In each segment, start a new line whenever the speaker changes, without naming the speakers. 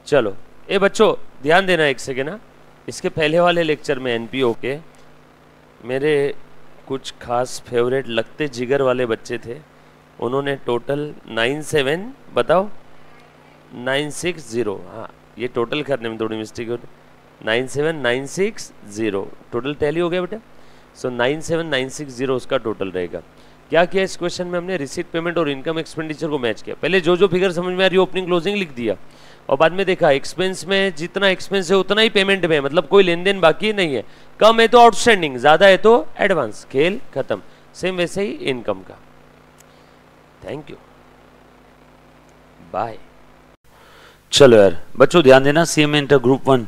चलो ए बच्चों ध्यान देना एक सेकेंड ना। इसके पहले वाले लेक्चर में एनपीओ के मेरे कुछ खास फेवरेट लगते जिगर वाले बच्चे थे, उन्होंने टोटल 97 बताओ 960, हाँ ये टोटल करने में थोड़ी मिस्टेक हो, 97960 टोटल टैली हो गया बेटा। सो 97960 उसका टोटल रहेगा। क्या किया इस क्वेश्चन में हमने, रिसीट पेमेंट और इनकम एक्सपेंडिचर को मैच किया। पहले जो जो फिगर समझ में आ रही है ओपनिंग क्लोजिंग लिख दिया, और बाद में देखा एक्सपेंस में जितना एक्सपेंस है उतना ही पेमेंट में, मतलब कोई लेन देन बाकी नहीं है, कम है तो आउटस्टैंडिंग, ज्यादा है तो एडवांस, खेल खत्म। सेम वैसे ही इनकम का। Thank you, bye. चलो यार बच्चों ध्यान देना, CMA inter group 1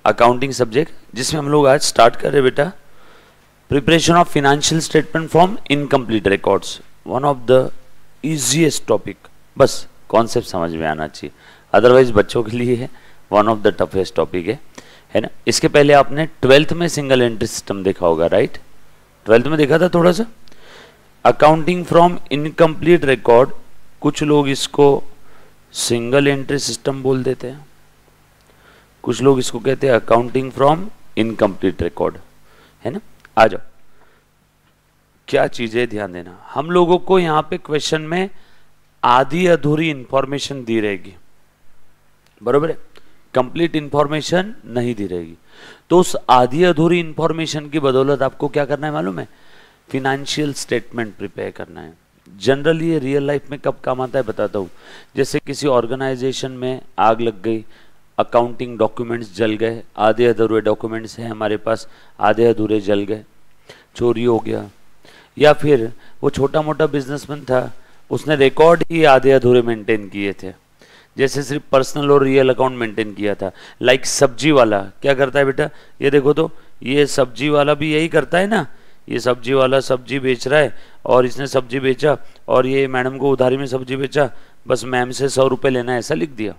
accounting subject, जिसमें हम लोग आज स्टार्ट कर रहे बेटा preparation of financial statement from incomplete records. One of the easiest topic, बस कॉन्सेप्ट समझ में आना चाहिए, अदरवाइज बच्चों के लिए है one of the toughest topic है ना। इसके पहले आपने 12th में सिंगल एंट्री सिस्टम देखा होगा, राइट? 12th में देखा था थोड़ा सा। अकाउंटिंग फ्रॉम इनकम्प्लीट रिकॉर्ड, कुछ लोग इसको सिंगल एंट्री सिस्टम बोल देते हैं, कुछ लोग इसको कहते हैं अकाउंटिंग फ्रॉम इनकम्प्लीट रिकॉर्ड, है ना। आ जाओ, क्या चीजें ध्यान देना, हम लोगों को यहाँ पे क्वेश्चन में आधी अधूरी इंफॉर्मेशन दी रहेगी, बरोबर है, कंप्लीट इंफॉर्मेशन नहीं दी रहेगी। तो उस आधी अधूरी इंफॉर्मेशन की बदौलत आपको क्या करना है मालूम है, फिनेंशियल स्टेटमेंट प्रिपेयर करना है। जनरली ये रियल लाइफ में कब काम आता है बताता हूँ। जैसे किसी ऑर्गेनाइजेशन में आग लग गई, अकाउंटिंग डॉक्यूमेंट्स जल गए, आधे अधूरे डॉक्यूमेंट्स हैं हमारे पास, आधे अधूरे जल गए, चोरी हो गया, या फिर वो छोटा मोटा बिजनेसमैन था, उसने रिकॉर्ड ही आधे अधूरे मेंटेन किए थे, जैसे सिर्फ पर्सनल और रियल अकाउंट मेंटेन किया था। लाइक सब्जी वाला क्या करता है बेटा, ये देखो तो, ये सब्जी वाला भी यही करता है ना, ये सब्जी वाला सब्जी बेच रहा है और इसने सब्जी बेचा और ये मैडम को उधारी में सब्जी बेचा, बस मैम से 100 रुपये लेना है ऐसा लिख दिया।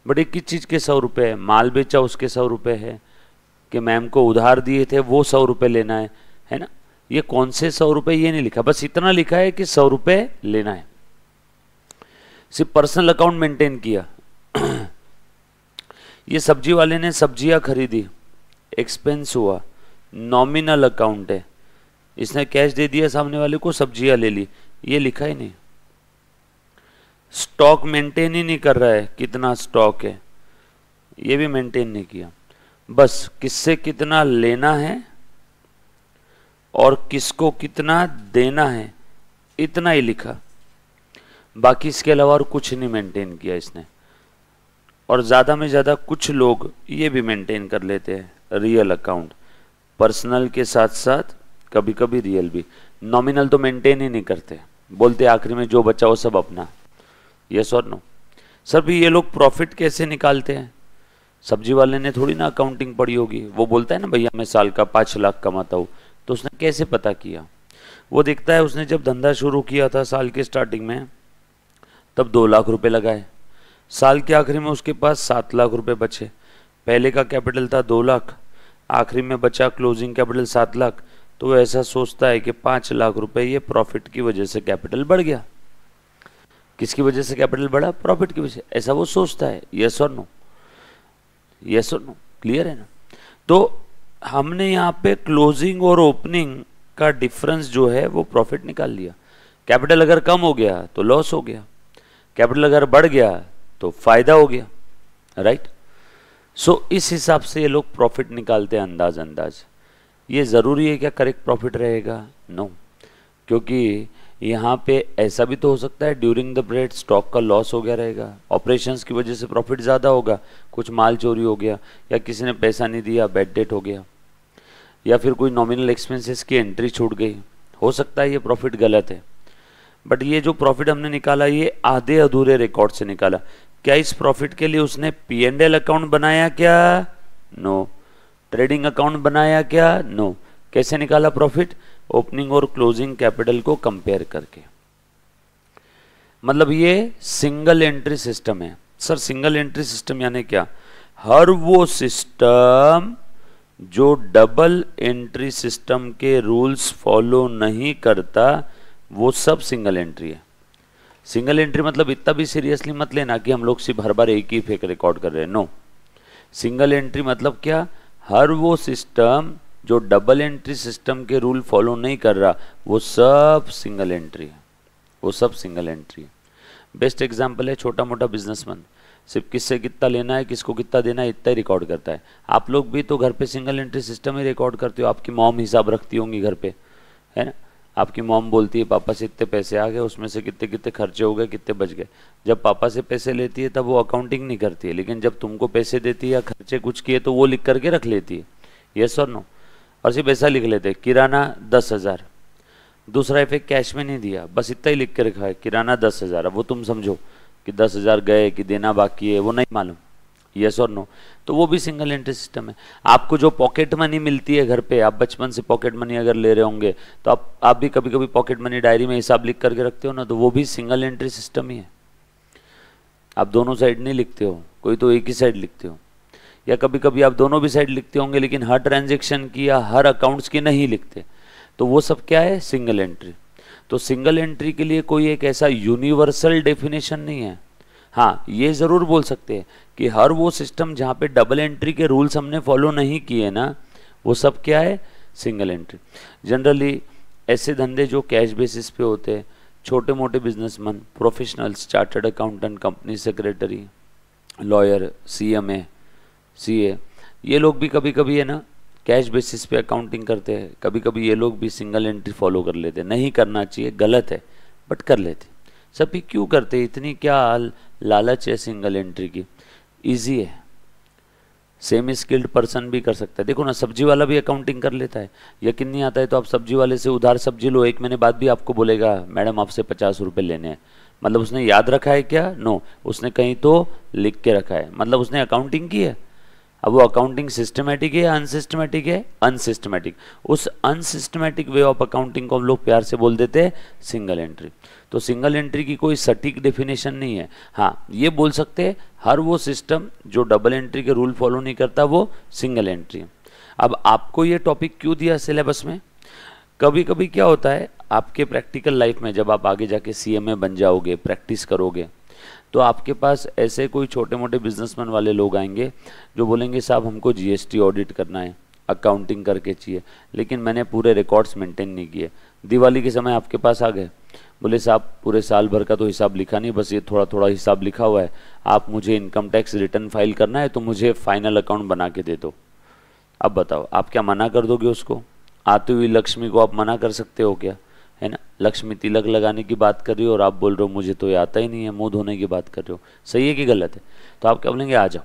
बट एक किस चीज़ के 100 रुपये है, माल बेचा उसके 100 रुपये है, कि मैम को उधार दिए थे वो 100 रुपये लेना है ना। ये कौन से 100 रुपये ये नहीं लिखा, बस इतना लिखा है कि 100 रुपये लेना है। सिर्फ पर्सनल अकाउंट मेंटेन किया। ये सब्जी वाले ने सब्जियां खरीदी, एक्सपेंस हुआ, नॉमिनल अकाउंट है, इसने कैश दे दिया सामने वाले को, सब्जियां ले ली, ये लिखा ही नहीं। स्टॉक मेंटेन ही नहीं कर रहा है, कितना स्टॉक है ये भी मेंटेन नहीं किया, बस किससे कितना लेना है और किसको कितना देना है इतना ही लिखा, बाकी इसके अलावा और कुछ नहीं मेंटेन किया इसने। और ज़्यादा में ज़्यादा कुछ लोग ये भी मेंटेन कर लेते हैं रियल अकाउंट, पर्सनल के साथ साथ कभी कभी रियल भी। नॉमिनल तो मेंटेन ही नहीं करते, बोलते आखिरी में जो बचा वो सब अपना। यस और नो? सर भी ये लोग प्रॉफिट कैसे निकालते हैं? सब्जी वाले ने थोड़ी ना अकाउंटिंग पढ़ी होगी, वो बोलता है ना भैया मैं साल का 5 लाख कमाता हूँ, तो उसने कैसे पता किया? वो देखता है उसने जब धंधा शुरू किया था साल के स्टार्टिंग में तब 2 लाख रुपए लगाए, साल के आखिरी में उसके पास 7 लाख रुपए बचे, पहले का कैपिटल था 2 लाख, आखिरी में बचा क्लोजिंग कैपिटल 7 लाख, तो वो ऐसा सोचता है कि 5 लाख रुपए ये प्रॉफिट की वजह से कैपिटल बढ़ गया। किसकी वजह से कैपिटल बढ़ा? प्रॉफिट की वजह से, ऐसा वो सोचता है। यस और नो? यस और नो? क्लियर है ना? तो हमने यहाँ पे क्लोजिंग और ओपनिंग का डिफरेंस जो है वो प्रॉफिट निकाल लिया। कैपिटल अगर कम हो गया तो लॉस हो गया, कैपिटल अगर बढ़ गया तो फायदा हो गया, राइट? सो इस हिसाब से ये लोग प्रॉफिट निकालते हैं अंदाज। ये ज़रूरी है क्या करेक्ट प्रॉफिट रहेगा? नो, क्योंकि यहाँ पे ऐसा भी तो हो सकता है ड्यूरिंग द पीरियड स्टॉक का लॉस हो गया रहेगा, ऑपरेशंस की वजह से प्रॉफिट ज़्यादा होगा, कुछ माल चोरी हो गया, या किसी ने पैसा नहीं दिया, बैड डेट हो गया, या फिर कोई नॉमिनल एक्सपेंसेस की एंट्री छूट गई, हो सकता है ये प्रॉफिट गलत है। बट ये जो प्रॉफिट हमने निकाला ये आधे अधूरे रिकॉर्ड से निकाला। क्या इस प्रॉफिट के लिए उसने P&L अकाउंट बनाया क्या? नो। ट्रेडिंग अकाउंट बनाया क्या? नो। कैसे निकाला प्रॉफिट? ओपनिंग और क्लोजिंग कैपिटल को कंपेयर करके। मतलब ये सिंगल एंट्री सिस्टम है। सर सिंगल एंट्री सिस्टम यानी क्या? हर वो सिस्टम जो डबल एंट्री सिस्टम के रूल्स फॉलो नहीं करता वो सब सिंगल एंट्री है। सिंगल एंट्री मतलब इतना भी सीरियसली मत लेना कि हम लोग सिर्फ हर बार एक ही फेक रिकॉर्ड कर रहे हैं, नो। सिंगल एंट्री मतलब क्या, हर वो सिस्टम जो डबल एंट्री सिस्टम के रूल फॉलो नहीं कर रहा वो सब सिंगल एंट्री है, वो सब सिंगल एंट्री है। बेस्ट एग्जांपल है छोटा मोटा बिजनेसमैन, सिर्फ किससे कितना लेना है, किसको कितना देना है, इतना ही रिकॉर्ड करता है। आप लोग भी तो घर पे सिंगल एंट्री सिस्टम ही रिकॉर्ड करते हो। आपकी मॉम हिसाब रखती होंगी घर पे, है ना। आपकी मॉम बोलती है पापा से इतने पैसे आ गए, उसमें से कितने कितने खर्चे हो गए, कितने बच गए। जब पापा से पैसे लेती है तब वो अकाउंटिंग नहीं करती है, लेकिन जब तुमको पैसे देती है या खर्चे कुछ किए तो वो लिख करके रख लेती है, यस और नो। और सिर्फ ऐसा लिख लेते हैं किराना 10,000, दूसरा इफेक्ट कैश में नहीं दिया, बस इतना ही लिख के रखा है किराना 10,000। अब वो तुम समझो कि 10,000 गए कि देना बाकी है, वो नहीं मालूम, यस और नो। तो वो भी सिंगल एंट्री सिस्टम है। आपको जो पॉकेट मनी मिलती है घर पे, आप बचपन से पॉकेट मनी अगर ले रहे होंगे तो आप भी कभी कभी पॉकेट मनी डायरी में हिसाब लिख करके रखते हो ना, तो वो भी सिंगल एंट्री सिस्टम ही है। आप दोनों साइड नहीं लिखते हो, कोई तो एक ही साइड लिखते हो, या कभी कभी आप दोनों भी साइड लिखते होंगे लेकिन हर ट्रांजेक्शन की या हर अकाउंट्स की नहीं लिखते, तो वो सब क्या है, सिंगल एंट्री। तो सिंगल एंट्री के लिए कोई एक ऐसा यूनिवर्सल डेफिनेशन नहीं है। हाँ, ये ज़रूर बोल सकते हैं कि हर वो सिस्टम जहाँ पे डबल एंट्री के रूल्स हमने फॉलो नहीं किए ना, वो सब क्या है, सिंगल एंट्री। जनरली ऐसे धंधे जो कैश बेसिस पे होते हैं, छोटे मोटे businessman, professionals, chartered accountant, company secretary, lawyer, CMA, CA, ये लोग भी कभी कभी है ना कैश बेसिस पे अकाउंटिंग करते हैं। कभी कभी ये लोग भी सिंगल एंट्री फॉलो कर लेते हैं। नहीं करना चाहिए, गलत है, बट कर लेते। सभी क्यों करते हैं, इतनी क्या लालच है सिंगल एंट्री की? इजी है, सेम स्किल्ड पर्सन भी कर सकता है। देखो ना, सब्जी वाला भी अकाउंटिंग कर लेता है। यकीन नहीं आता है तो आप सब्जी वाले से उधार सब्जी लो, 1 महीने बाद भी आपको बोलेगा मैडम आपसे 50 रुपये लेने हैं। मतलब उसने याद रखा है क्या? नो, उसने कहीं तो लिख के रखा है, मतलब उसने अकाउंटिंग की है। अब वो अकाउंटिंग सिस्टमेटिक है, अनसिस्टमेटिक है, अनसिस्टमेटिक। उस अनसिस्टमेटिक वे ऑफ अकाउंटिंग को हम लोग प्यार से बोल देते हैं सिंगल एंट्री। तो सिंगल एंट्री की कोई सटीक डेफिनेशन नहीं है। हाँ, ये बोल सकते हैं हर वो सिस्टम जो डबल एंट्री के रूल फॉलो नहीं करता वो सिंगल एंट्री है। अब आपको ये टॉपिक क्यों दिया सिलेबस में? कभी कभी क्या होता है आपके प्रैक्टिकल लाइफ में, जब आप आगे जाके CMA बन जाओगे, प्रैक्टिस करोगे, तो आपके पास ऐसे कोई छोटे मोटे बिजनेसमैन वाले लोग आएंगे जो बोलेंगे साहब हमको GST ऑडिट करना है, अकाउंटिंग करके चाहिए, लेकिन मैंने पूरे रिकॉर्ड्स मेंटेन नहीं किए। दिवाली के समय आपके पास आ गए, बोले साहब पूरे साल भर का तो हिसाब लिखा नहीं, बस ये थोड़ा थोड़ा हिसाब लिखा हुआ है, आप मुझे इनकम टैक्स रिटर्न फाइल करना है तो मुझे फाइनल अकाउंट बना के दे दो। अब बताओ, आप क्या मना कर दोगे उसको? आती हुई लक्ष्मी को आप मना कर सकते हो क्या? है ना, लक्ष्मी तिलक लगाने की बात कर रही हो और आप बोल रहे हो मुझे तो ये आता ही नहीं है, मुंह धोने की बात कर रहे हो। सही है कि गलत है? तो आप क्या बोलेंगे, आ जाओ,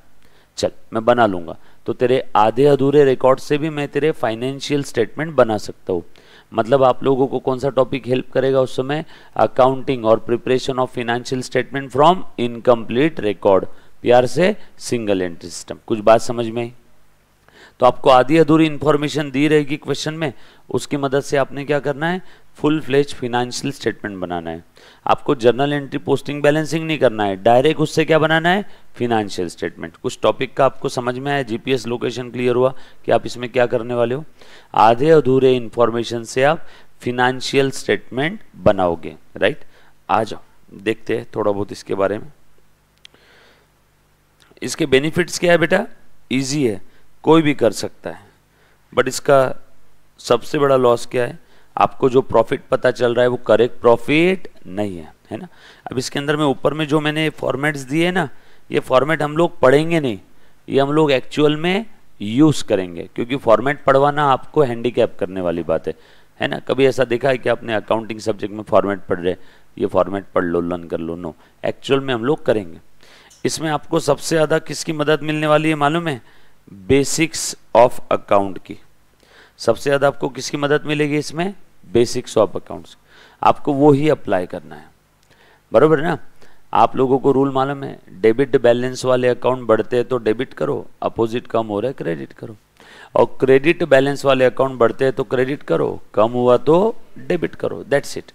चल मैं बना लूंगा। तो तेरे आधे अधूरे रिकॉर्ड से भी मैं तेरे फाइनेंशियल स्टेटमेंट बना सकता हूँ। मतलब आप लोगों को कौन सा टॉपिक हेल्प करेगा उस समय? अकाउंटिंग और preparation of financial statement from incomplete record, प्यार से सिंगल एंट्री सिस्टम। कुछ बात समझ में आई? तो आपको आधी अधूरी इंफॉर्मेशन दी रहेगी क्वेश्चन में, उसकी मदद से आपने क्या करना है, फुल फ्लेज फाइनेंशियल स्टेटमेंट बनाना है। आपको जर्नल एंट्री पोस्टिंग बैलेंसिंग नहीं करना है, डायरेक्ट उससे क्या बनाना है, फाइनेंशियल स्टेटमेंट। कुछ टॉपिक का आपको समझ में आया, GPS लोकेशन क्लियर हुआ कि आप इसमें क्या करने वाले हो? आधे अधूरे इंफॉर्मेशन से आप फाइनेंशियल स्टेटमेंट बनाओगे, राइट। आ जाओ देखते हैं थोड़ा बहुत इसके बारे में। इसके बेनिफिट्स क्या है बेटा? ईजी है, कोई भी कर सकता है, बट इसका सबसे बड़ा लॉस क्या है? आपको जो प्रॉफिट पता चल रहा है वो करेक्ट प्रॉफिट नहीं है, है ना। अब इसके अंदर में ऊपर में जो मैंने फॉर्मेट्स दिए ना, ये फॉर्मेट हम लोग पढ़ेंगे नहीं, ये हम लोग एक्चुअल में यूज करेंगे, क्योंकि फॉर्मेट पढ़वाना आपको हैंडीकैप करने वाली बात है ना। कभी ऐसा देखा है कि आपने अकाउंटिंग सब्जेक्ट में फॉर्मेट पढ़ रहे, ये फॉर्मेट पढ़ लो, लर्न कर लो? नो, एक्चुअल में हम लोग करेंगे। इसमें आपको सबसे ज़्यादा किसकी मदद मिलने वाली है मालूम है? बेसिक्स ऑफ अकाउंट की। सबसे ज़्यादा आपको किसकी मदद मिलेगी इसमें? Basics of accounts. आपको वो ही अप्लाई करना है, बराबर ना। आप लोगों को रूल मालूम है, डेबिट बैलेंस वाले अकाउंट बढ़ते हैं तो डेबिट करो, अपोजिट कम हो रहा है क्रेडिट करो, और क्रेडिट बैलेंस वाले अकाउंट बढ़ते हैं तो क्रेडिट करो, कम हुआ तो डेबिट करो, दैट्स इट।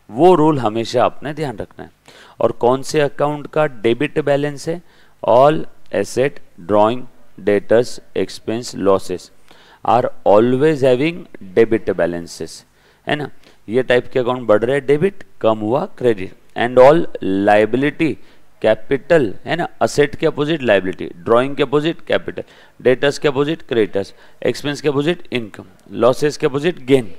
वो रूल हमेशा आपने ध्यान रखना है। और कौन से अकाउंट का डेबिट बैलेंस है? All asset, drawing, debtors, expense, losses are always having debit balances, है ना। ये टाइप के अकाउंट बढ़ रहे हैं डेबिट, कम हुआ credit. And all liability capital है ना, असेट के अपोजिट लाइबिलिटी, ड्राइंग के अपोजिट कैपिटल, डेटर्स के अपोजिट क्रेडिटर्स, एक्सपेंस के अपोजिट इनकम, लॉसेस के opposite gain.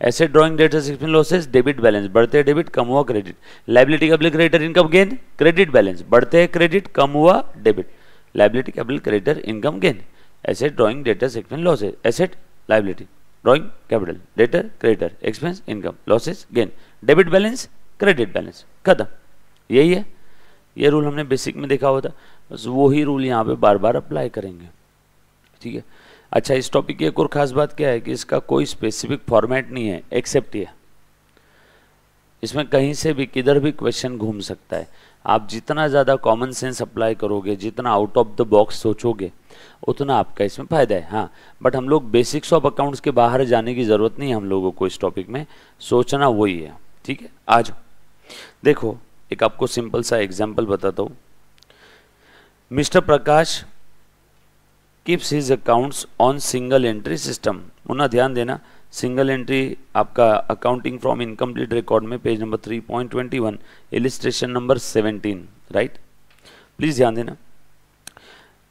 Asset drawing debtors expense losses debit balance, बढ़ते हैं डेबिट कम हुआ credit, liability capital creditor income gain credit balance, बढ़ते हैं क्रेडिट कम हुआ debit, liability capital creditor income gain, asset drawing debtors expense losses, asset liability drawing capital debtor creditor expense income losses gain, debit balance credit balance, खत्म। यही है, ये rule हमने basic में देखा हुआ था, बस वही रूल यहाँ पे बार बार अप्लाई करेंगे, ठीक है। अच्छा, इस टॉपिक की एक और खास बात क्या है कि इसका कोई स्पेसिफिक फॉर्मेट नहीं है एक्सेप्ट ये, इसमें कहीं से भी किधर भी क्वेश्चन घूम सकता है। आप जितना ज़्यादा कॉमन सेंस अप्लाई करोगे, जितना आउट ऑफ द बॉक्स सोचोगे, उतना आपका इसमें फायदा है। हाँ, बट हम लोग बेसिक्स ऑफ अकाउंट्स के बाहर जाने की ज़रूरत नहीं है हम लोगों को, इस टॉपिक में सोचना वही है, ठीक है। आ जाओ, देखो एक आपको सिंपल सा एग्जाम्पल बताता हूँ। Mister Prakash keeps his accounts on single entry system. Munna ध्यान देना, सिंगल एंट्री आपका अकाउंटिंग फ्रॉम इनकम्प्लीट रिकॉर्ड में page number 3.21 illustration number 17, right, please ध्यान देना।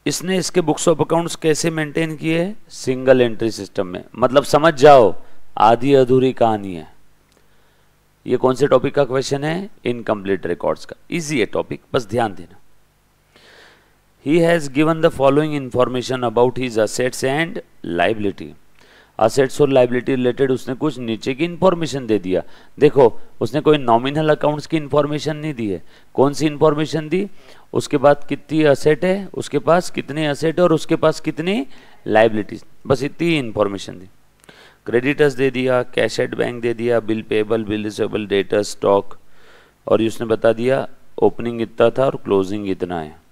इसने इसके बुक्स ऑफ अकाउंट्स कैसे मेंटेन किए? सिंगल एंट्री सिस्टम में। मतलब समझ जाओ, आधी अधूरी कहानी है। ये कौन से टॉपिक का क्वेश्चन है? इनकम्प्लीट रिकॉर्ड्स का। इजी है टॉपिक, बस ध्यान देना। He has given the following information about his assets and liability. Assets और liability related उसने कुछ नीचे की इंफॉर्मेशन दे दिया। देखो, उसने कोई नॉमिनल अकाउंट्स की इंफॉर्मेशन नहीं दी है। कौन सी इंफॉर्मेशन दी? उसके पास कितनी असेट है, उसके पास कितने असेट है और उसके पास कितनी लाइबिलिटीज, बस इतनी ही इंफॉर्मेशन दी। क्रेडिटर्स दे दिया, कैश एट बैंक दे दिया, bill payable, bill receivable, debtors, stock, और उसने बता दिया ओपनिंग इतना था और क्लोजिंग इतना है।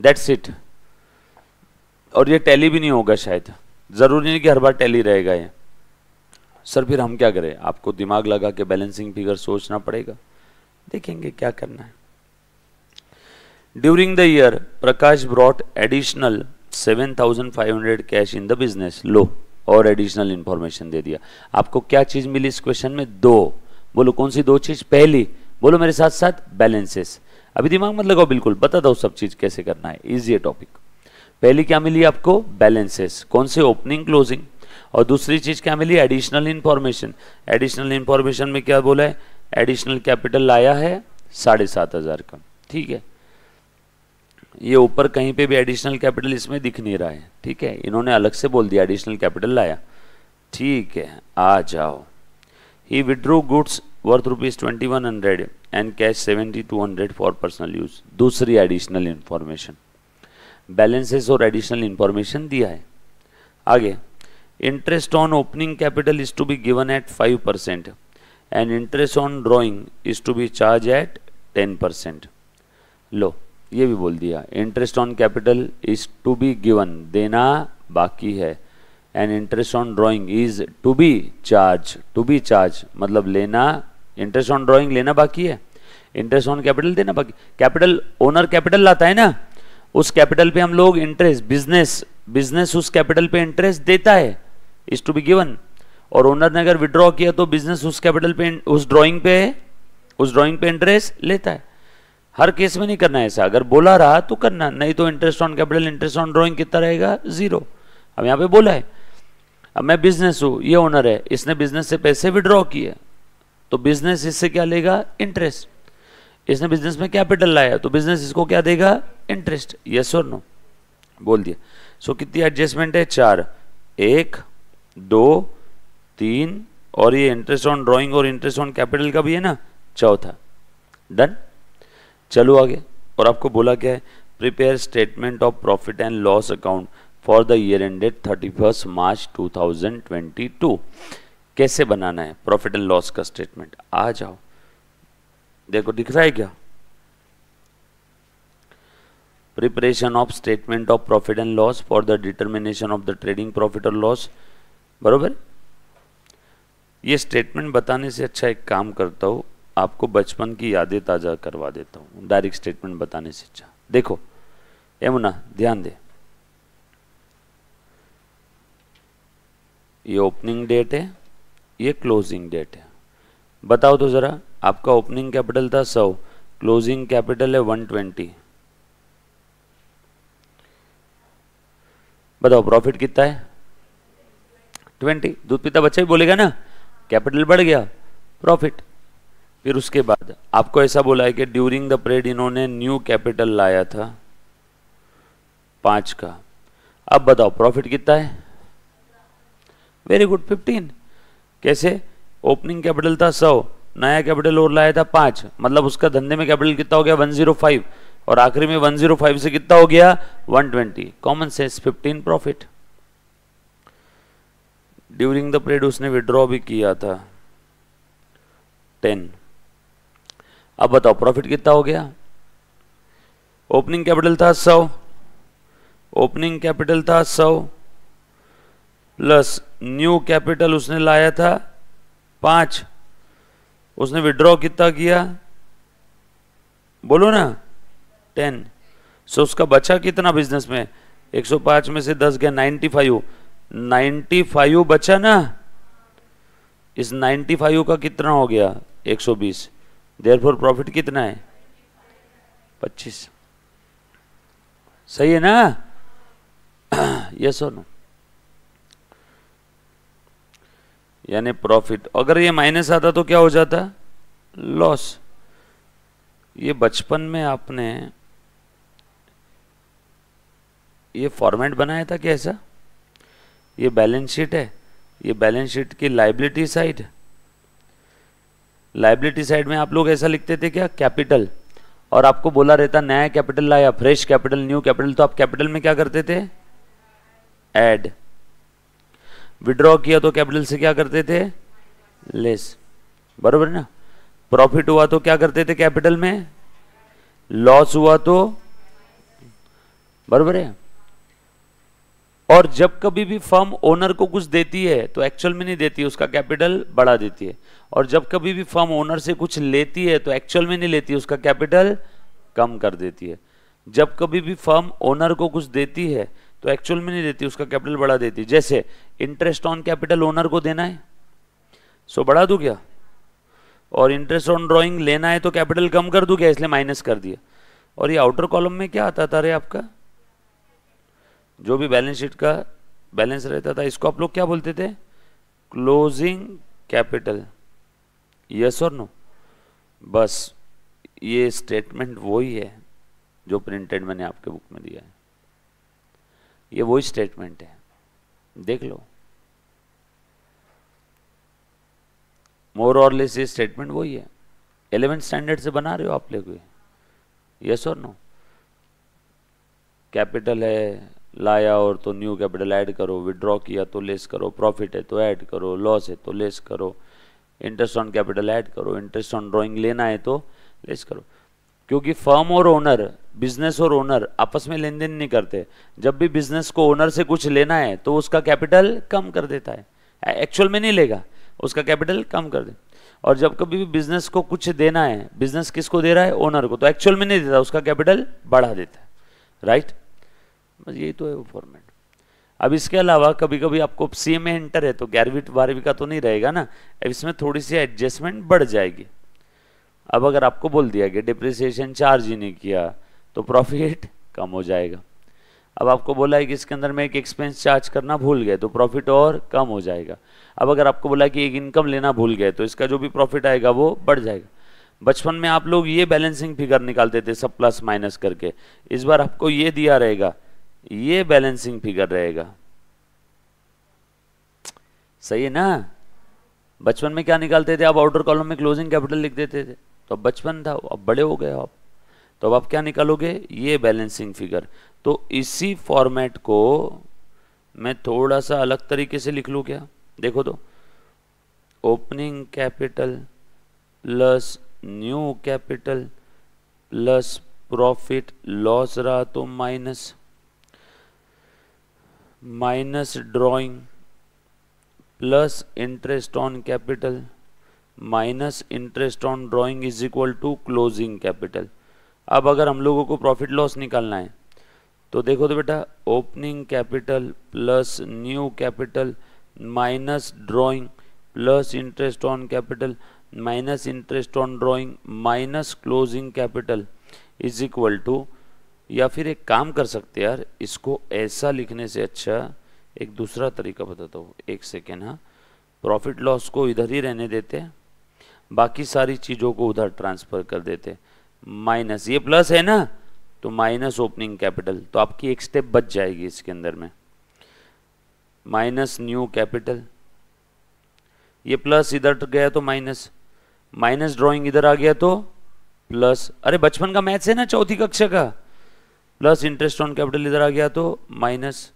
That's it. और ये टैली भी नहीं होगा शायद, जरूरी नहीं कि हर बार टैली रहेगा ये। सर फिर हम क्या करें? आपको दिमाग लगा के बैलेंसिंग फिगर सोचना पड़ेगा, देखेंगे क्या करना है। During the year Prakash brought additional 7,500 cash in the business. लो, और एडिशनल इंफॉर्मेशन दे दिया। आपको क्या चीज मिली इस क्वेश्चन में? दो। बोलो कौन सी दो चीज? पहली, बोलो मेरे साथ साथ, बैलेंसेस। अभी दिमाग मत लगाओ, बिल्कुल बता दो सब चीज कैसे करना है, इजी है टॉपिक। पहली क्या मिली आपको? बैलेंसेस। कौन से? Opening closing. और दूसरी चीज क्या मिली? Additional information. एडिशनल इंफॉर्मेशन में क्या बोला है? एडिशनल कैपिटल लाया है 7,500 का, ठीक है। ये ऊपर कहीं पे भी एडिशनल कैपिटल इसमें दिख नहीं रहा है, ठीक है, इन्होंने अलग से बोल दिया एडिशनल कैपिटल लाया, ठीक है। आ जाओ। He withdrew goods worth ₹2100 and cash 7,200 for personal use. दूसरी एडिशनल इंफॉर्मेशन, बैलेंसेस और एडिशनल इंफॉर्मेशन दिया है। आगे, interest on opening capital is to be given at 5% and interest on drawing is to be charge at 10%। लो, ये भी बोल दिया, interest on capital is to be given, देना बाकी है, and interest on drawing is to be charge. To be charge मतलब लेना, इंटरेस्ट ऑन ड्रॉइंग लेना बाकी है, इंटरेस्ट ऑन कैपिटल देना बाकी। कैपिटल ओनर कैपिटल लाता है ना, उस कैपिटल पे हम लोग इंटरेस्ट, बिजनेस उस कैपिटल पे इंटरेस्ट देता है, इज टू बी गिवन। और ओनर ने अगर विड्रॉ किया तो बिजनेस उस कैपिटल पे, उस ड्रॉइंग पे इंटरेस्ट लेता है। हर केस में नहीं करना है ऐसा, अगर बोला रहा तो करना, नहीं तो interest on capital, interest on drawing कितना रहेगा? 0। अब यहाँ पे बोला है, अब मैं बिजनेस हूं, ये ओनर है, इसने बिजनेस से पैसे विड्रॉ किए, तो बिजनेस इससे क्या लेगा? इंटरेस्ट। इसने बिजनेस में कैपिटल लाया, तो बिजनेस इसको क्या देगा? इंटरेस्ट। यस और नो? बोल दिया। सो कितनी एडजस्टमेंट है? 4, 1, 2, 3, और ये इंटरेस्ट ऑन ड्रॉइंग और इंटरेस्ट ऑन कैपिटल का भी है ना, चौथा। डन। चलो आगे। और आपको बोला क्या है? Prepare statement of profit and loss account for the year ended 31 मार्च 2022। कैसे बनाना है प्रॉफिट एंड लॉस का स्टेटमेंट? आ जाओ, देखो दिख रहा है क्या? Preparation of statement of profit and loss for the determination of the trading profit और लॉस। बरोबर। ये स्टेटमेंट बताने से अच्छा एक काम करता हूं, आपको बचपन की यादें ताजा करवा देता हूं, डायरेक्ट स्टेटमेंट बताने से अच्छा। देखो यमुना, ध्यान दे, ये ओपनिंग डेट है, ये क्लोजिंग डेट है। बताओ तो जरा, आपका ओपनिंग कैपिटल था 100, क्लोजिंग कैपिटल है 120। बताओ प्रॉफिट कितना है? 20। दूध पीता बच्चा ही बोलेगा ना, कैपिटल बढ़ गया, प्रॉफिट। फिर उसके बाद आपको ऐसा बोला है कि ड्यूरिंग द पीरियड इन्होंने न्यू कैपिटल लाया था 5 का। अब बताओ प्रॉफिट कितना है? Very good, 15। कैसे? ओपनिंग कैपिटल था 100, नया कैपिटल और लाया था 5, मतलब उसका धंधे में कैपिटल कितना हो गया? 105, और आखिरी में 105 से कितना हो गया? 120। Common sense, 15 profit. During the period उसने विड्रॉ भी किया था 10। अब बताओ प्रॉफिट कितना हो गया? ओपनिंग कैपिटल था 100, ओपनिंग कैपिटल था 100 प्लस न्यू कैपिटल उसने लाया था 5, उसने विड्रॉ कितना किया? बोलो ना, 10। सो उसका बचा कितना बिजनेस में? 105 में से 10 गया, 95। 95 बचा ना, इस 95 का कितना हो गया? 120। देयरफॉर प्रॉफिट कितना है? 25। सही है ना? यस और नो? यानी प्रॉफिट, अगर ये माइनस आता तो क्या हो जाता? लॉस। ये बचपन में आपने ये फॉर्मेट बनाया था कैसा? ये बैलेंस शीट है, ये बैलेंस शीट की लायबिलिटी साइड। लायबिलिटी साइड में आप लोग ऐसा लिखते थे क्या? कैपिटल। और आपको बोला रहता नया कैपिटल लाया, फ्रेश कैपिटल, न्यू कैपिटल, तो आप कैपिटल में क्या करते थे? ऐड। विड्रॉ किया तो कैपिटल से क्या करते थे? लेस। बरोबर ना? प्रॉफिट हुआ तो क्या करते थे कैपिटल में? लॉस हुआ तो, बरोबर है। और जब कभी भी फर्म ओनर को कुछ देती है तो एक्चुअल में नहीं देती, उसका कैपिटल बढ़ा देती है। और जब कभी भी फर्म ओनर से कुछ लेती है तो एक्चुअल में नहीं लेती, उसका कैपिटल कम कर देती है। जब कभी भी फर्म ओनर को कुछ देती है तो एक्चुअल में नहीं देती, उसका कैपिटल बढ़ा देती है। जैसे इंटरेस्ट ऑन कैपिटल ओनर को देना है, सो बढ़ा दूं क्या? और इंटरेस्ट ऑन ड्रॉइंग लेना है तो कैपिटल कम कर दूं क्या? इसलिए माइनस कर दिया। और ये आउटर कॉलम में क्या आता था रे आपका? जो भी बैलेंस शीट का बैलेंस रहता था, इसको आप लोग क्या बोलते थे? Closing capital. यस और नो? बस ये स्टेटमेंट वही है जो प्रिंटेड मैंने आपके बुक में दिया है, ये वही स्टेटमेंट है, देख लो। मोर और लेस ये स्टेटमेंट वही है। 11th स्टैंडर्ड से बना रहे हो आप लोग? यस और नो? कैपिटल है, लाया और तो न्यू कैपिटल ऐड करो, विड्रॉ किया तो लेस करो, प्रॉफिट है तो ऐड करो, लॉस है तो लेस करो, इंटरेस्ट ऑन कैपिटल ऐड करो, इंटरेस्ट ऑन ड्रॉइंग लेना है तो लेस करो। क्योंकि फर्म और ओनर, बिजनेस और ओनर आपस में लेन देन नहीं करते। जब भी बिजनेस को ओनर से कुछ लेना है तो उसका कैपिटल कम कर देता है, एक्चुअल में नहीं लेगा, उसका कैपिटल कम कर दे। और जब कभी भी बिजनेस को कुछ देना है, बिजनेस किसको दे रहा है? ओनर को, तो एक्चुअल में नहीं देता, उसका कैपिटल बढ़ा देता है। राइट? बस यही तो है वो फॉर्मेट। अब इसके अलावा कभी कभी आपको सी में एंटर है तो 11वीं 12वीं का तो नहीं रहेगा ना, इसमें थोड़ी सी एडजस्टमेंट बढ़ जाएगी। अब अगर आपको बोल दिया कि डिप्रिसिएशन चार्ज ही नहीं किया तो प्रॉफिट कम हो जाएगा। अब आपको बोला है कि इसके अंदर में एक एक्सपेंस चार्ज करना भूल गए तो प्रॉफिट और कम हो जाएगा। अब अगर आपको बोला कि एक इनकम लेना भूल गए तो इसका जो भी प्रॉफिट आएगा वो बढ़ जाएगा। बचपन में आप लोग ये बैलेंसिंग फिगर निकालते थे सब प्लस माइनस करके, इस बार आपको ये दिया रहेगा, ये बैलेंसिंग फिगर रहेगा। सही है ना? बचपन में क्या निकालते थे? आप आउटर कॉलम में क्लोजिंग कैपिटल लिख देते थे, तो अब बचपन था, अब बड़े हो गए आप, तो अब आप क्या निकालोगे? ये बैलेंसिंग फिगर। तो इसी फॉर्मेट को मैं थोड़ा सा अलग तरीके से लिख लूं क्या? देखो तो, opening capital plus new capital plus profit, loss रहा तो minus, minus drawing plus interest on capital minus interest on drawing is equal to closing capital. अब अगर हम लोगों को प्रॉफिट लॉस निकालना है तो देखो तो बेटा, opening capital plus new capital minus drawing plus interest on capital, minus interest on drawing minus closing capital is equal to, या फिर एक काम कर सकते हैं यार, इसको ऐसा लिखने से अच्छा एक दूसरा तरीका बताता हूँ, एक सेकेंड। हाँ, प्रॉफिट लॉस को इधर ही रहने देते हैं, बाकी सारी चीज़ों को उधर ट्रांसफर कर देते। माइनस, ये प्लस है ना, तो माइनस ओपनिंग कैपिटल, तो आपकी एक स्टेप बच जाएगी इसके अंदर में। माइनस न्यू कैपिटल, ये प्लस इधर गया तो माइनस, माइनस ड्राइंग इधर आ गया तो प्लस। अरे बचपन का मैथ्स है ना, चौथी कक्षा का। प्लस इंटरेस्ट ऑन कैपिटल इधर आ गया तो माइनस,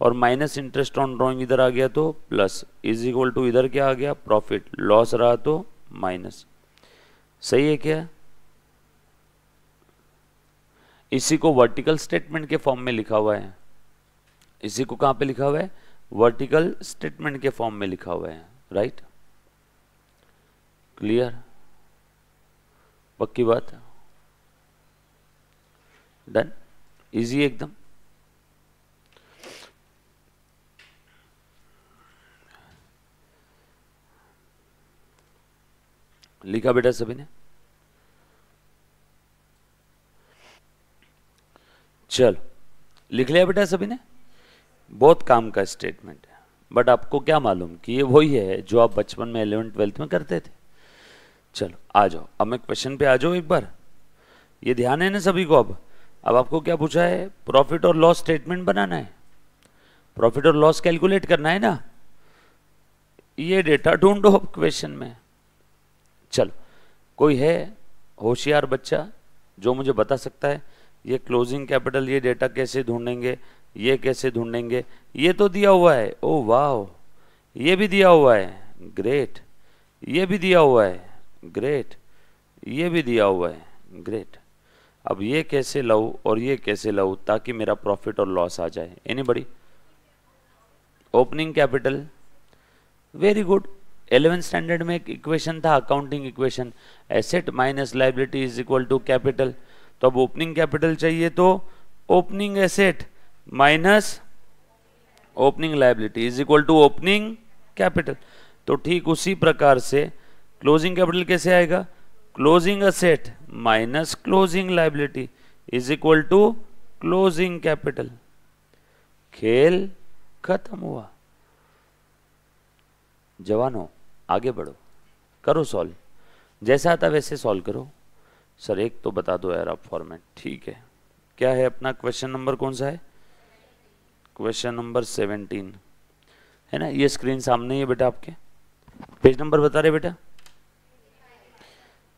और माइनस इंटरेस्ट ऑन ड्राइंग इधर आ गया तो प्लस, इज इक्वल टू इधर क्या आ गया, प्रॉफिट। लॉस रहा तो माइनस। सही है क्या? इसी को वर्टिकल स्टेटमेंट के फॉर्म में लिखा हुआ है। इसी को कहां पे लिखा हुआ है? वर्टिकल स्टेटमेंट के फॉर्म में लिखा हुआ है। राइट, क्लियर, पक्की बात, डन, इजी एकदम। लिखा बेटा सभी ने? चलो, लिख लिया बेटा सभी ने? बहुत काम का स्टेटमेंट है, बट आपको क्या मालूम कि ये वही है जो आप बचपन में 11th 12th में करते थे। चलो आ जाओ, अब मैं क्वेश्चन पे आ जाओ एक बार। ये ध्यान है ना सभी को? अब आपको क्या पूछा है? प्रॉफिट और लॉस स्टेटमेंट बनाना है, प्रॉफिट और लॉस कैलकुलेट करना है ना। ये डेटा ढूंढो क्वेश्चन में। चलो, कोई है होशियार बच्चा जो मुझे बता सकता है ये क्लोजिंग कैपिटल, ये डेटा कैसे ढूंढेंगे, ये कैसे ढूंढेंगे? ये तो दिया हुआ है, ओ वाह, ये भी दिया हुआ है, ग्रेट, ये भी दिया हुआ है, ग्रेट, ये भी दिया हुआ है, ग्रेट। अब ये कैसे लाऊं और ये कैसे लाऊं ताकि मेरा प्रॉफिट और लॉस आ जाए? Anybody? Opening capital, very good. 11th standard में एक इक्वेशन था, accounting equation, asset minus liability is equal to capital. तो अब ओपनिंग कैपिटल चाहिए तो opening asset minus opening liability is equal to opening capital. तो ठीक उसी प्रकार से क्लोजिंग कैपिटल कैसे आएगा? Closing asset minus closing liability is equal to closing capital. खेल खत्म हुआ। जवानों आगे बढ़ो, करो सॉल्व, जैसा आता वैसे सॉल्व करो। सर एक तो बता दो यार आप फॉर्मेट। ठीक है, क्या है अपना क्वेश्चन नंबर? कौन सा है? क्वेश्चन नंबर 17 है ना। ये स्क्रीन सामने ही है बेटा आपके, पेज नंबर बता रहे बेटा।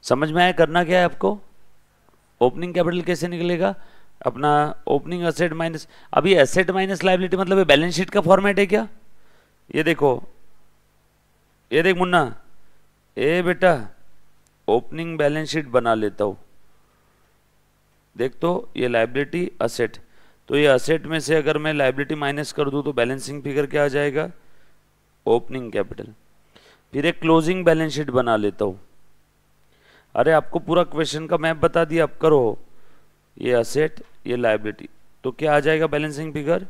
समझ में आया करना क्या है आपको? ओपनिंग कैपिटल कैसे निकलेगा अपना? ओपनिंग एसेट माइनस, अभी एसेट माइनस लायबिलिटी मतलब ये बैलेंस शीट का फॉर्मेट है क्या? ये देखो, ये देख मुन्ना, ए बेटा ओपनिंग बैलेंस शीट बना लेता हूं। देख तो ये लायबिलिटी असेट, तो ये असेट में से अगर मैं लायबिलिटी माइनस कर दूं तो बैलेंसिंग फिगर क्या आ जाएगा? Opening capital. फिर एक क्लोजिंग बैलेंस शीट बना लेता हूं। अरे आपको पूरा क्वेश्चन का मैप बता दिया, अब करो। ये असेट, ये लायबिलिटी, तो क्या आ जाएगा बैलेंसिंग फिगर?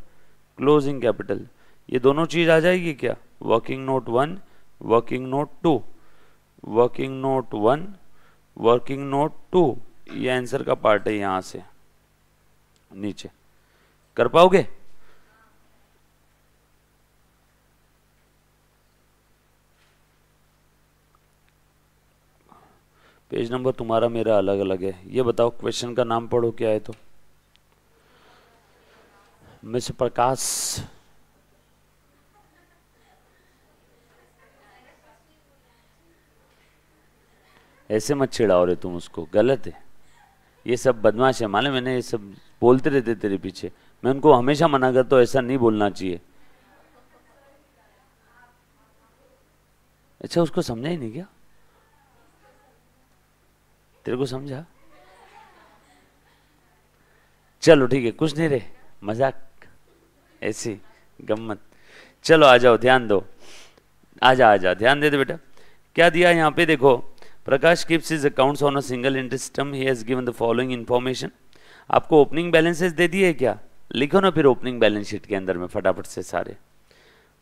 Closing capital. ये दोनों चीज आ जाएगी क्या? Working note 1, working note 2, working note 1, working note 2। ये आंसर का पार्ट है, यहां से नीचे कर पाओगे? पेज नंबर तुम्हारा मेरा अलग अलग है। ये बताओ क्वेश्चन का नाम पढ़ो क्या है? तो मिस्टर प्रकाश, ऐसे मत छिड़ाओ रे तुम उसको, गलत है। ये सब बदमाश है मालूम, मैंने ये सब बोलते रहते तेरे पीछे, मैं उनको हमेशा मना करता हूँ ऐसा नहीं बोलना चाहिए। अच्छा उसको समझा ही नहीं क्या? तेरे को समझा? चलो ठीक है, कुछ नहीं रे, मजाक, ऐसी गम्मत। चलो आ जाओ, ध्यान दो, आजा आजा, ध्यान दे दे बेटा। क्या दिया यहाँ पे देखो, Prakash keeps his accounts on a single entry system, he has given the following information. आपको ओपनिंग बैलेंसेस दे दिए क्या? लिखो ना फिर ओपनिंग बैलेंस शीट के अंदर में फटाफट से सारे।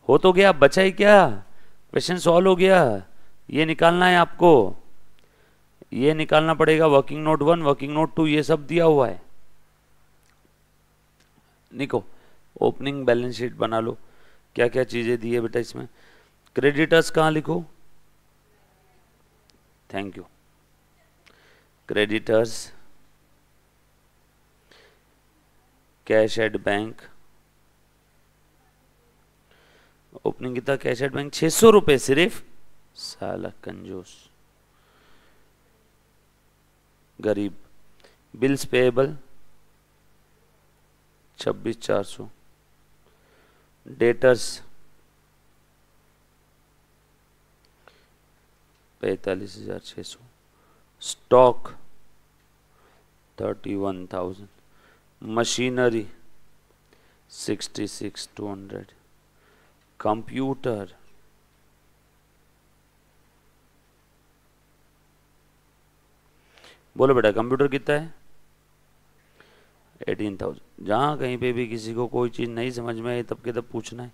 हो तो गया, बचा ही क्या? क्वेश्चन सॉल्व हो गया। ये निकालना है आपको, ये निकालना पड़ेगा। वर्किंग नोट 1, वर्किंग नोट 2 ये सब दिया हुआ है। निको ओपनिंग बैलेंस शीट बना लो। क्या क्या चीजें दी है बेटा इसमें। क्रेडिटर्स कहाँ लिखो, thank you. Creditors cash at bank, opening कितना कैश एट बैंक 600 रुपए सिर्फ, साला कंजूस गरीब। Bills payable 26,400, debtors 45,600, stock 31,000, machinery 66,200, computer बोलो बेटा कंप्यूटर कितना है 18,000। जहां कहीं पे भी किसी को कोई चीज नहीं समझ में आई तब के तब पूछना है।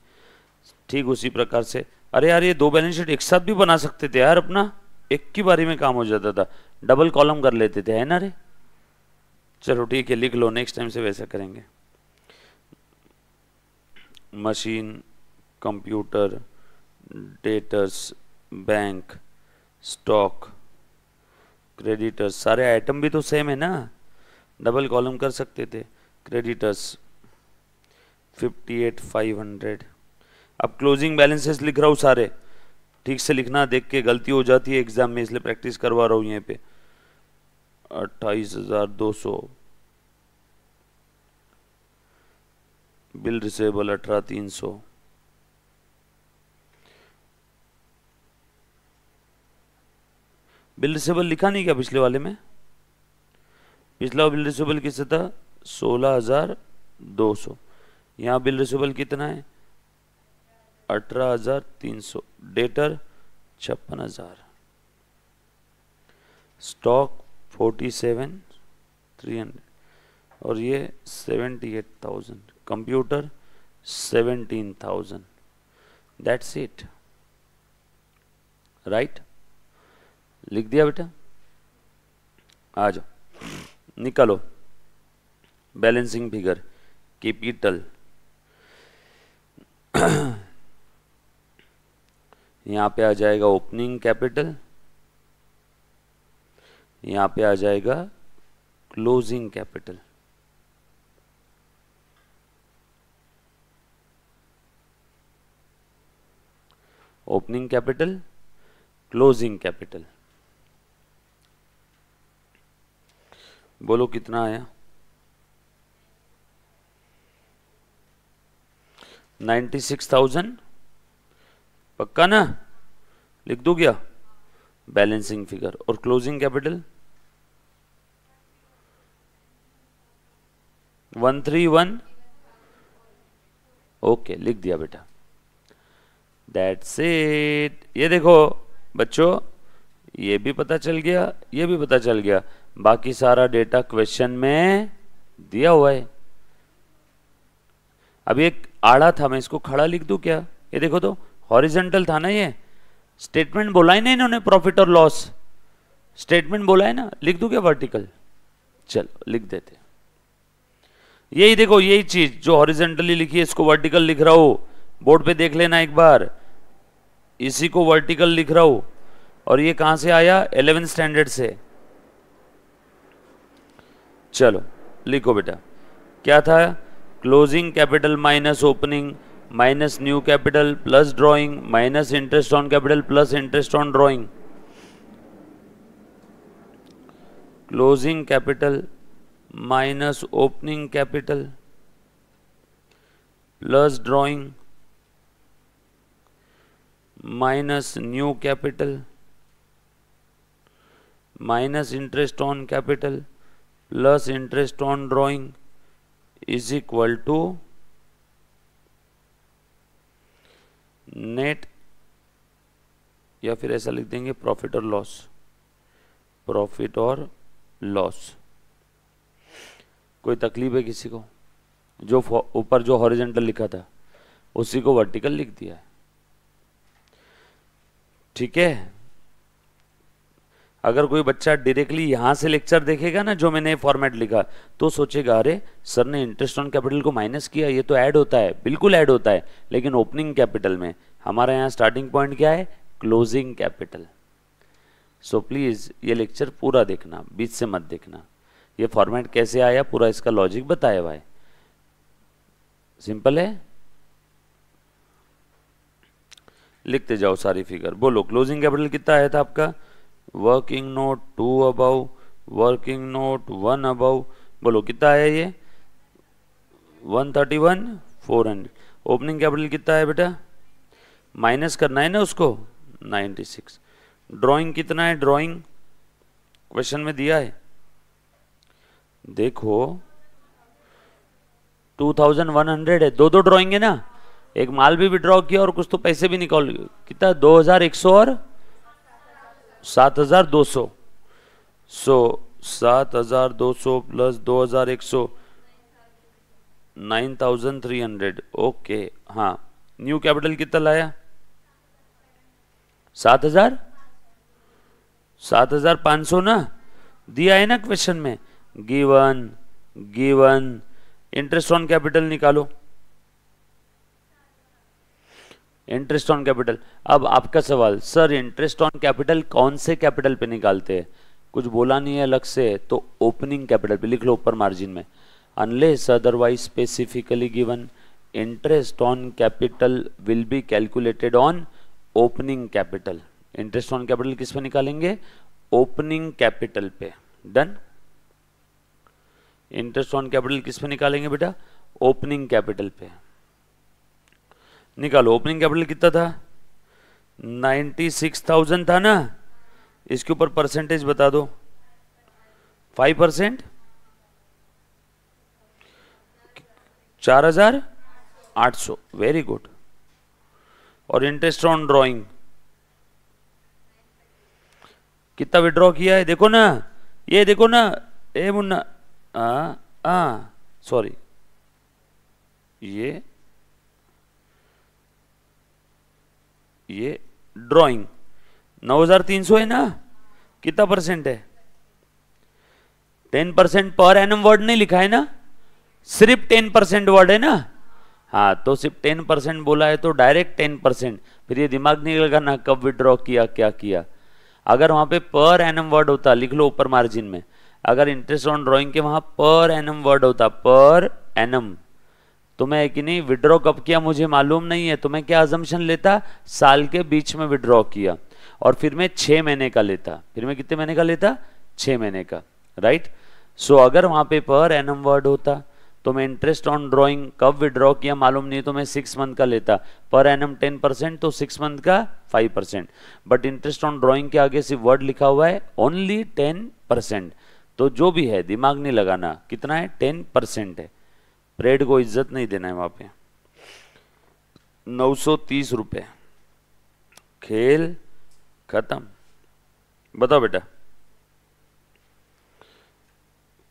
ठीक उसी प्रकार से, अरे यार ये 2 बैलेंस शीट एक साथ भी बना सकते थे यार, अपना एक की बारी में काम हो जाता था, डबल कॉलम कर लेते थे, है ना रे। चलो ठीक है लिख लो, नेक्स्ट टाइम से वैसा करेंगे। Machine, computer, debtors, bank, stock, creditors, सारे आइटम भी तो सेम है ना, डबल कॉलम कर सकते थे। क्रेडिटर्स 58,500। अब क्लोजिंग बैलेंसेस लिख रहा हूँ सारे, ठीक से लिखना, देख के गलती हो जाती है एग्जाम में, इसलिए प्रैक्टिस करवा रहा हूँ यहाँ पे। 28,200, बिल रिसेबल 18,300, बिल रिसेबल लिखा नहीं क्या पिछले वाले में, पिछला बिल रिसेबल किससे था 16,200, यहाँ बिल रिसेबल कितना है 18,300, डेटर 56,000, स्टॉक 47,300 और ये 78,000, कंप्यूटर 17,000। That's it, right. लिख दिया बेटा, आ जाओ निकालो बैलेंसिंग फिगर। कैपिटल यहां पे आ जाएगा ओपनिंग कैपिटल, यहां पे आ जाएगा closing capital. Opening capital, closing capital, बोलो कितना आया 96,000, पक्का ना, लिख दो क्या बैलेंसिंग फिगर। और क्लोजिंग कैपिटल 131, ओके लिख दिया बेटा। That's it. ये देखो बच्चों, ये भी पता चल गया, ये भी पता चल गया, बाकी सारा डेटा क्वेश्चन में दिया हुआ है। अभी एक आड़ा था, मैं इसको खड़ा लिख दूं क्या, ये देखो तो हॉरिजेंटल था ना, ये स्टेटमेंट बोला है ना इन्होंने, प्रॉफिट और लॉस स्टेटमेंट बोला है ना, लिख दूं क्या वर्टिकल, चलो लिख देते। यही देखो, यही चीज जो हॉरिजेंटली लिखी है इसको वर्टिकल लिख रहा हूं, बोर्ड पे देख लेना एक बार, इसी को वर्टिकल लिख रहा हूं। और ये कहां से आया 11th स्टैंडर्ड से। चलो लिखो बेटा, क्या था, closing capital minus opening minus new capital plus drawing minus interest on capital plus interest on drawing. Closing capital minus opening capital plus drawing minus new capital minus interest on capital plus interest on drawing is equal to net, या फिर ऐसा लिख देंगे profit और loss, profit और loss. कोई तकलीफ है किसी को, जो ऊपर जो हॉरिजॉन्टल लिखा था उसी को वर्टिकल लिख दिया है, ठीक है। अगर कोई बच्चा डायरेक्टली यहाँ से लेक्चर देखेगा ना, जो मैंने फॉर्मेट लिखा, तो सोचेगा अरे सर ने इंटरेस्ट ऑन कैपिटल को माइनस किया, ये तो ऐड होता है। बिल्कुल ऐड होता है, लेकिन ओपनिंग कैपिटल में हमारा यहाँ स्टार्टिंग पॉइंट क्या है? Closing capital. सो प्लीज ये लेक्चर पूरा देखना, बीच से मत देखना। ये फॉर्मेट कैसे आया, पूरा इसका लॉजिक बताया हुआ है, सिंपल है। लिखते जाओ सारी फिगर। बोलो क्लोजिंग कैपिटल कितना आया था आपका? Working note 2 above, working note 1 above. बोलो कितना आया ये? 131 400। ओपनिंग कैपिटल कितना है बेटा? माइनस करना है ना उसको, 96। ड्राइंग कितना है? ड्राइंग क्वेश्चन में दिया है, देखो 2100 है। दो ड्राइंग है ना, एक माल भी विड्रॉ किया और कुछ तो पैसे भी निकाल। कितना? 2100 और 7200। सो 7200 प्लस 2100 9300। ओके हाँ, न्यू कैपिटल कितना लाया? 7500 ना, दिया है ना क्वेश्चन में। गिवन इंटरेस्ट ऑन कैपिटल निकालो, इंटरेस्ट ऑन कैपिटल। अब आपका सवाल, सर इंटरेस्ट ऑन कैपिटल कौन से कैपिटल पे निकालते हैं? कुछ बोला नहीं है अलग से, तो ओपनिंग कैपिटल पे लिख लो ऊपर मार्जिन में। Unless otherwise specifically given, interest on capital will be calculated on opening capital. Interest on capital किस पे निकालेंगे? ओपनिंग कैपिटल पे। डन। इंटरेस्ट ऑन कैपिटल किस पे निकालेंगे बेटा? ओपनिंग कैपिटल पे। निकालो। ओपनिंग कैपिटल कितना था? 96,000 था ना। इसके ऊपर परसेंटेज बता दो। 5%, 4800। Very good. और इंटरेस्ट ऑन ड्रॉइंग कितना विड्रॉ किया है? देखो ना, ये देखो ना, ए मुन्ना, सॉरी, ये ड्राइंग 9300 है ना। कितना परसेंट है? 10% पर एनम वर्ड नहीं लिखा है ना, सिर्फ 10% वर्ड है ना। हाँ, तो सिर्फ 10% बोला है तो डायरेक्ट 10%। फिर ये दिमाग नहीं लगाना कब विड्रॉ किया, क्या किया। अगर वहां पे पर एनम वर्ड होता, लिख लो ऊपर मार्जिन में, अगर इंटरेस्ट ऑन ड्राइंग के वहां पर एनम वर्ड होता, पर एनम, तो मैं कि नहीं विड्रॉ कब किया मुझे मालूम नहीं है, तो मैं क्या अजम्पशन लेता? साल के बीच में विड्रॉ किया, और फिर मैं 6 महीने का लेता। फिर मैं कितने महीने का लेता? 6 महीने का, राइट। सो अगर वहां पे पर एनम वर्ड होता तो मैं इंटरेस्ट ऑन ड्राइंग कब विड्रॉ किया मालूम नहीं, तो मैं 6 मंथ का लेता। पर एनम 10%, तो 6 मंथ का 5%। बट इंटरेस्ट ऑन ड्राइंग के आगे सिर्फ वर्ड लिखा हुआ है ओनली 10%, तो जो भी है दिमाग नहीं लगाना। कितना है? 10% है। परेड को इज्जत नहीं देना है वहां पे। 930 रुपए। खेल खत्म। बताओ बेटा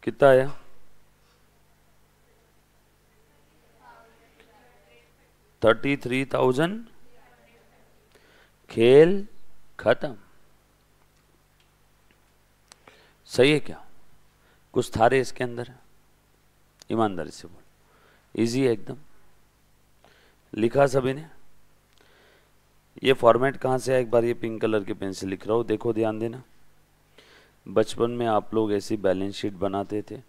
कितना आया? 33,000। खेल खत्म। सही है क्या? कुछ था रे इसके अंदर? ईमानदारी से बोल। इजी है एकदम। लिखा सभी ने? ये फॉर्मेट कहाँ से है? एक बार ये पिंक कलर के पेन से लिख रहा हूँ, देखो ध्यान देना। बचपन में आप लोग ऐसी बैलेंस शीट बनाते थे,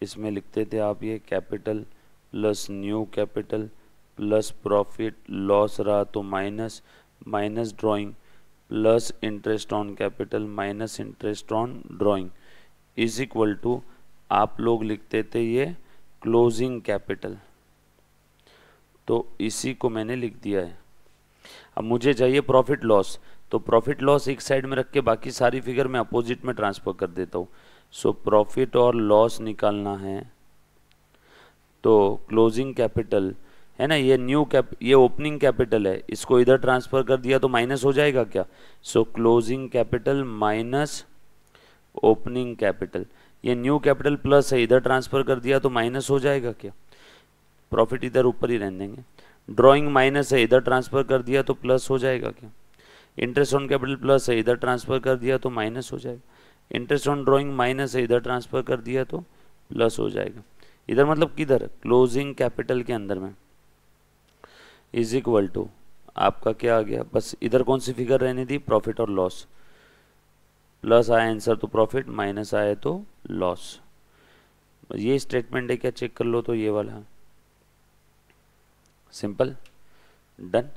इसमें लिखते थे आप ये capital plus new capital plus profit loss रहा तो minus, minus drawing plus interest on capital minus interest on drawing is equal to, आप लोग लिखते थे ये क्लोजिंग कैपिटल। तो इसी को मैंने लिख दिया है। अब मुझे चाहिए प्रॉफिट लॉस, तो प्रॉफिट लॉस एक साइड में रख के बाकी सारी फिगर में अपोजिट में ट्रांसफर कर देता हूँ। सो प्रॉफिट और लॉस निकालना है तो क्लोजिंग कैपिटल है ना, ये ओपनिंग कैपिटल है, इसको इधर ट्रांसफर कर दिया तो माइनस हो जाएगा क्या? सो closing capital minus opening capital. ये न्यू कैपिटल प्लस है, इधर ट्रांसफर कर दिया तो माइनस हो जाएगा क्या? प्रॉफिट इधर ऊपर ही रहने देंगे। ड्राइंग माइनस है, इधर ट्रांसफर कर दिया तो प्लस हो जाएगा क्या? इंटरेस्ट ऑन कैपिटल प्लस है, इधर ट्रांसफर कर दिया तो माइनस हो जाएगा। इंटरेस्ट ऑन ड्राइंग माइनस है, इधर ट्रांसफर कर दिया तो प्लस हो जाएगा। इधर मतलब किधर, क्लोजिंग कैपिटल के अंदर में, इज इक्वल टू आपका क्या आ गया, बस इधर कौन सी फिगर रहने दी, प्रॉफिट और लॉस। प्लस आया आंसर तो प्रॉफिट, माइनस आया तो लॉस। ये स्टेटमेंट है क्या, चेक कर लो तो ये वाला, सिंपल, डन।